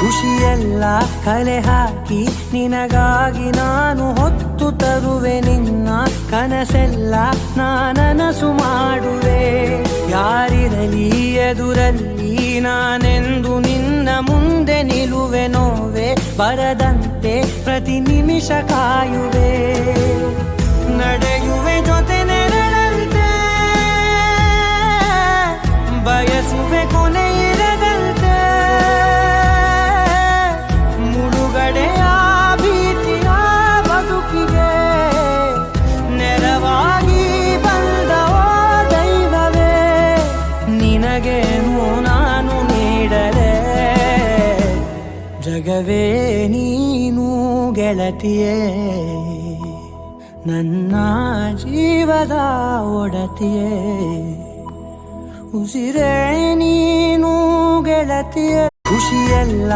ಖುಷಿಯೆಲ್ಲ ಕಲೆ ಹಾಕಿ ನಿನಗಾಗಿ ನಾನು ಹೊತ್ತು ತರುವೆ ನಿನ್ನ ಕನಸೆಲ್ಲ ನಾನನಸು ಮಾಡುವೆ. ಯಾರಿರಲಿ ಎದುರಲ್ಲಿ ನಾನೆಂದು ನಿನ್ನ ಮುಂದೆ ನಿಲ್ಲುವೆ. ನೋವೆ ಬರದಂತೆ ಪ್ರತಿ ನಿಮಿಷ ಕಾಯುವೆ. ನಡೆಯುವೆ ಜೊತೆ ನೆರಳಂತೆ, ಬಯಸುವೆ ಕೊನೆ ಇರದಂತೆ. ಮುಳುಗಡೆಯ ಭೀತಿಯ ಬದುಕಿಗೆ ನೆರವಾಗಿ ಬಂದವೋ ದೈವವೇ. ನಿನಗೇನು ನಾನು ನೀಡಲೆ, ಜಗವೇ ನೀನು ಗೆಳತಿಯೇ. ನನ್ನ ಜೀವದ ಒಡತಿಯೇ, ಉಸಿರೇ ನೀನು ಗೆಳತಿಯೇ. ಖುಷಿಯೆಲ್ಲ